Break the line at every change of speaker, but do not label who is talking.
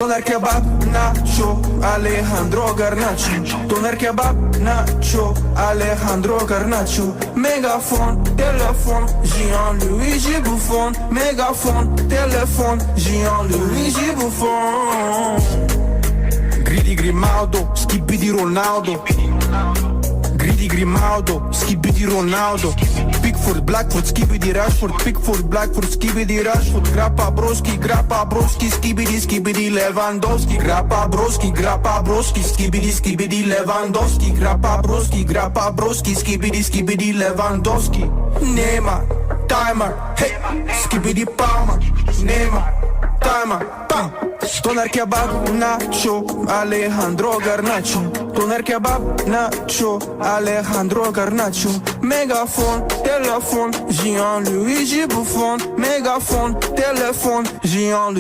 Doner kebap, Nacho, Alejandro Garnacho. Doner kebap, Nacho, Alejandro Garnacho. Megafone, téléphone, Jean-Louis Bouffon. Megafone, téléphone, Jean-Louis Bouffon. Gridi Grimaldo, skibidi Ronaldo. Gridi Grimaldo, skibidi Ronaldo. Pickford, Blackford, skibidi Rashford. Pickford, Blackford, skibidi Rashford. Grappa broski, skibidi Lewandowski. Grappa broski, skibidi Lewandowski. Grappa broski, skibidi Lewandowski. Neymar, timer, hey, skibidi Palmer. Neymar, timer, pam. Doner kebab, Nacho, Alejandro Garnacho. Doner kebab, Nacho, Alejandro Garnacho. Megafone, téléphone, Jean-Louis Bouffon. Megafone, téléphone, Jean-Louis